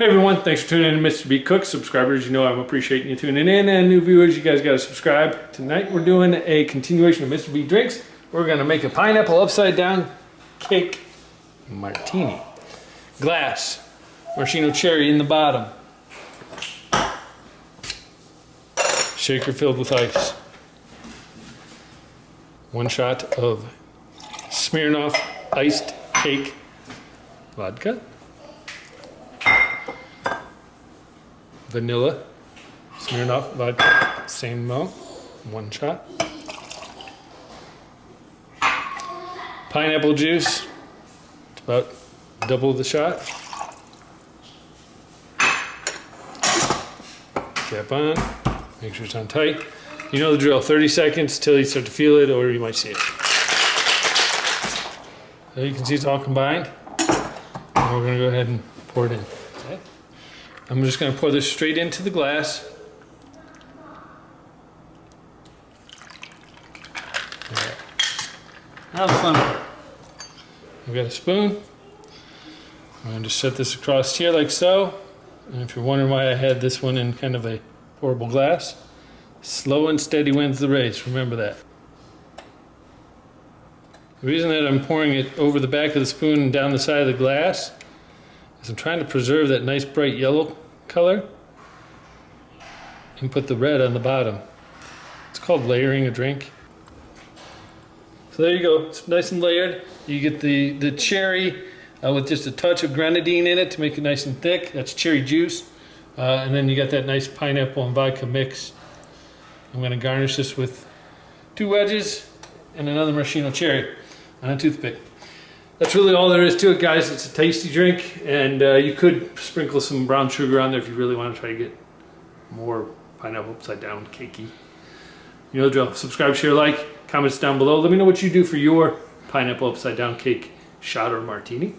Hey everyone, thanks for tuning in to Mr. B Cooks. Subscribers, you know I'm appreciating you tuning in, and new viewers, you guys gotta subscribe. Tonight we're doing a continuation of Mr. B Drinks. We're gonna make a pineapple upside down cake martini. Glass, maraschino cherry in the bottom. Shaker filled with ice. 1 shot of Smirnoff iced cake vodka. Vanilla, Smirnoff vodka, same amount, 1 shot. Pineapple juice, it's about double the shot. Cap on, make sure it's on tight. You know the drill, 30 seconds till you start to feel it, or you might see it. So you can see it's all combined. And we're gonna go ahead and pour it in. Okay. I'm just going to pour this straight into the glass. Right. Now the fun part. I've got a spoon. I'm going to just set this across here like so. And if you're wondering why I had this one in kind of a pourable glass, slow and steady wins the race. Remember that. The reason that I'm pouring it over the back of the spoon and down the side of the glass is I'm trying to preserve that nice bright yellow color and put the red on the bottom. It's called layering a drink. So there you go, it's nice and layered. You get the cherry with just a touch of grenadine in it to make it nice and thick. That's cherry juice. And then you got that nice pineapple and vodka mix. I'm going to garnish this with 2 wedges and another maraschino cherry on a toothpick. That's really all there is to it, guys. It's a tasty drink, and you could sprinkle some brown sugar on there if you really want to try to get more pineapple upside down cakey. You know the drill. Subscribe, share, like, comments down below. Let me know what you do for your pineapple upside down cake shot or martini.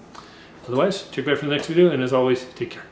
Otherwise, check back for the next video, and as always, take care.